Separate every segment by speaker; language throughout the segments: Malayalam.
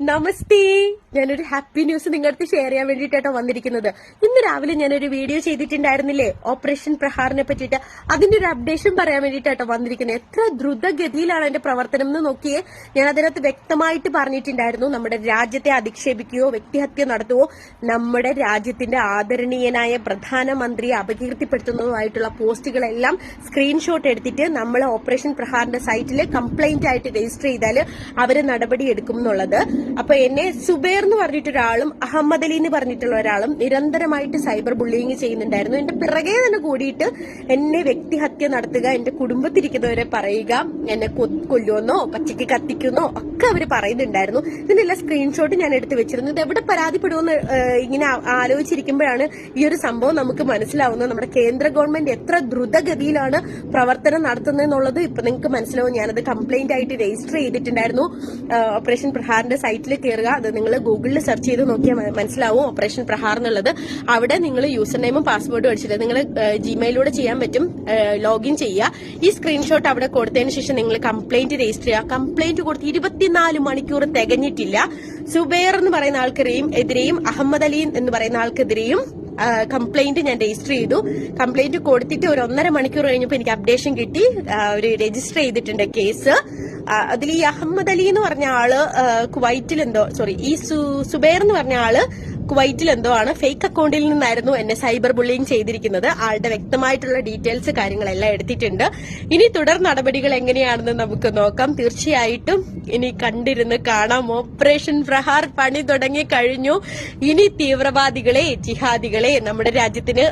Speaker 1: നമസ്തേ. ഞാനൊരു ഹാപ്പി ന്യൂസ് നിങ്ങളുടെ ഷെയർ ചെയ്യാൻ വേണ്ടിയിട്ടാണ് വന്നിരിക്കുന്നത്. ഇന്ന് രാവിലെ ഞാനൊരു വീഡിയോ ചെയ്തിട്ടുണ്ടായിരുന്നില്ലേ ഓപ്പറേഷൻ പ്രഹാറിനെ പറ്റിയിട്ട്, അതിന്റെ ഒരു അപ്ഡേഷൻ പറയാൻ വേണ്ടിയിട്ടാണ് വന്നിരിക്കുന്നത്. എത്ര ദ്രുതഗതിയിലാണ് അതിന്റെ പ്രവർത്തനം എന്ന് നോക്കിയേ. ഞാൻ അതിനകത്ത് വ്യക്തമായിട്ട് പറഞ്ഞിട്ടുണ്ടായിരുന്നു, നമ്മുടെ രാജ്യത്തെ അധിക്ഷേപിക്കുകയോ വ്യക്തിഹത്യ നടത്തുകയോ നമ്മുടെ രാജ്യത്തിന്റെ ആദരണീയനായ പ്രധാനമന്ത്രിയെ അപകീർത്തിപ്പെടുത്തുന്നതുമായിട്ടുള്ള പോസ്റ്റുകളെല്ലാം സ്ക്രീൻഷോട്ട് എടുത്തിട്ട് നമ്മൾ ഓപ്പറേഷൻ പ്രഹാറിന്റെ സൈറ്റിൽ കംപ്ലൈന്റ് ആയിട്ട് രജിസ്റ്റർ ചെയ്താൽ അവര് നടപടി എടുക്കും എന്നുള്ളത്. അപ്പൊ എന്നെ സുബൈർ എന്ന് പറഞ്ഞിട്ടൊരാളും അഹമ്മദ് അലി എന്ന് പറഞ്ഞിട്ടുള്ള ഒരാളും നിരന്തരമായിട്ട് സൈബർ ബുള്ളിങ് ചെയ്യുന്നുണ്ടായിരുന്നു. എന്റെ പിറകെ തന്നെ കൂടിയിട്ട് എന്നെ വ്യക്തിഹത്യ നടത്തുക, എന്റെ കുടുംബത്തിരിക്കുന്നവരെ പറയുക, എന്നെ കൊല്ലുമെന്നോ പച്ചയ്ക്ക് കത്തിക്കുന്നോ ഒക്കെ അവര് പറയുന്നുണ്ടായിരുന്നു. ഇതിനെല്ലാം സ്ക്രീൻഷോട്ട് ഞാൻ എടുത്തു വെച്ചിരുന്നു. ഇത് എവിടെ പരാതിപ്പെടുമെന്ന് ഇങ്ങനെ ആലോചിച്ചിരിക്കുമ്പോഴാണ് ഈ ഒരു സംഭവം നമുക്ക് മനസ്സിലാവുന്നത്. നമ്മുടെ കേന്ദ്ര ഗവൺമെന്റ് എത്ര ദ്രുതഗതിയിലാണ് പ്രവർത്തനം നടത്തുന്നതെന്നുള്ളത് ഇപ്പൊ നിങ്ങൾക്ക് മനസ്സിലാവും. ഞാനത് കംപ്ലൈന്റ് ആയിട്ട് രജിസ്റ്റർ ചെയ്തിട്ടുണ്ടായിരുന്നു. ഓപ്പറേഷൻ പ്രഹാറിന്റെ സൈറ്റിൽ കയറുക, അത് നിങ്ങൾ ഗൂഗിളിൽ സെർച്ച് ചെയ്ത് നോക്കിയാൽ മനസ്സിലാവും ഓപ്പറേഷൻ പ്രഹാർ എന്നുള്ളത്. അവിടെ നിങ്ങൾ യൂസർ നെയിമും പാസ്വേഡും അടിച്ചിട്ട് നിങ്ങൾ ജിമെയിലൂടെ ചെയ്യാൻ പറ്റും, ലോഗിൻ ചെയ്യുക. ഈ സ്ക്രീൻഷോട്ട് അവിടെ കൊടുത്തതിന് ശേഷം നിങ്ങൾ കംപ്ലൈന്റ് രജിസ്റ്റർ ചെയ്യുക. കംപ്ലൈന്റ് കൊടുത്ത് 24 മണിക്കൂർ തികഞ്ഞിട്ടില്ല. സുബൈർ എന്ന് പറയുന്ന ആൾക്കെതിരെയും അഹമ്മദ് അലി എന്ന് പറയുന്ന ആൾക്കെതിരെയും കംപ്ലൈന്റ് ഞാൻ രജിസ്റ്റർ ചെയ്തു. കംപ്ലൈന്റ് കൊടുത്തിട്ട് ഒരു 1.5 മണിക്കൂർ കഴിഞ്ഞപ്പോൾ എനിക്ക് അപ്ഡേഷൻ കിട്ടി. ഒരു രജിസ്റ്റർ ചെയ്തിട്ടുണ്ട് കേസ്. അതിൽ ഈ അഹമ്മദ് അലി എന്ന് പറഞ്ഞ ആള് ഈ സുബൈർ എന്ന് പറഞ്ഞ ആള് കുവൈറ്റിലെന്തോ ആണ് ഫേക്ക് അക്കൗണ്ടിൽ നിന്നായിരുന്നു എന്നെ സൈബർ ബുള്ളിങ് ചെയ്തിരിക്കുന്നത്. ആളുടെ വ്യക്തമായിട്ടുള്ള ഡീറ്റെയിൽസ് കാര്യങ്ങളെല്ലാം എടുത്തിട്ടുണ്ട്. ഇനി തുടർ നടപടികൾ എങ്ങനെയാണെന്ന് നമുക്ക് നോക്കാം. തീർച്ചയായിട്ടും ഇനി കണ്ടിരുന്ന് കാണാം. ഓപ്പറേഷൻ പ്രഹാർ പണി തുടങ്ങി കഴിഞ്ഞു. ഇനി തീവ്രവാദികളെ, ജിഹാദികളെ, നമ്മുടെ രാജ്യത്തിന്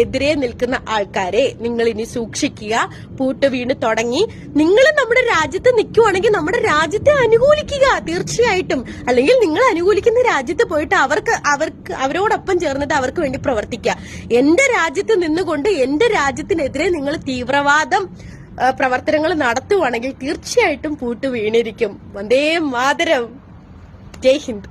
Speaker 1: എതിരെ നിൽക്കുന്ന ആൾക്കാരെ നിങ്ങൾ ഇനി സൂക്ഷിക്കുക. പൂട്ട് വീണ് തുടങ്ങി. നിങ്ങൾ നമ്മുടെ രാജ്യത്ത് നിൽക്കുവാണെങ്കിൽ നമ്മുടെ രാജ്യത്തെ അനുകൂലിക്കുക തീർച്ചയായിട്ടും. അല്ലെങ്കിൽ നിങ്ങൾ അനുകൂലിക്കുന്ന രാജ്യത്ത് പോയിട്ട് അവരോടൊപ്പം ചേർന്നിട്ട് അവർക്ക് വേണ്ടി പ്രവർത്തിക്കുക. എന്റെ രാജ്യത്ത് നിന്നുകൊണ്ട് എന്റെ രാജ്യത്തിനെതിരെ നിങ്ങൾ തീവ്രവാദം പ്രവർത്തനങ്ങൾ നടത്തുവാണെങ്കിൽ തീർച്ചയായിട്ടും പൂട്ട് വീണിരിക്കും. വന്ദേ മാതരം. ജയ് ഹിന്ദ്.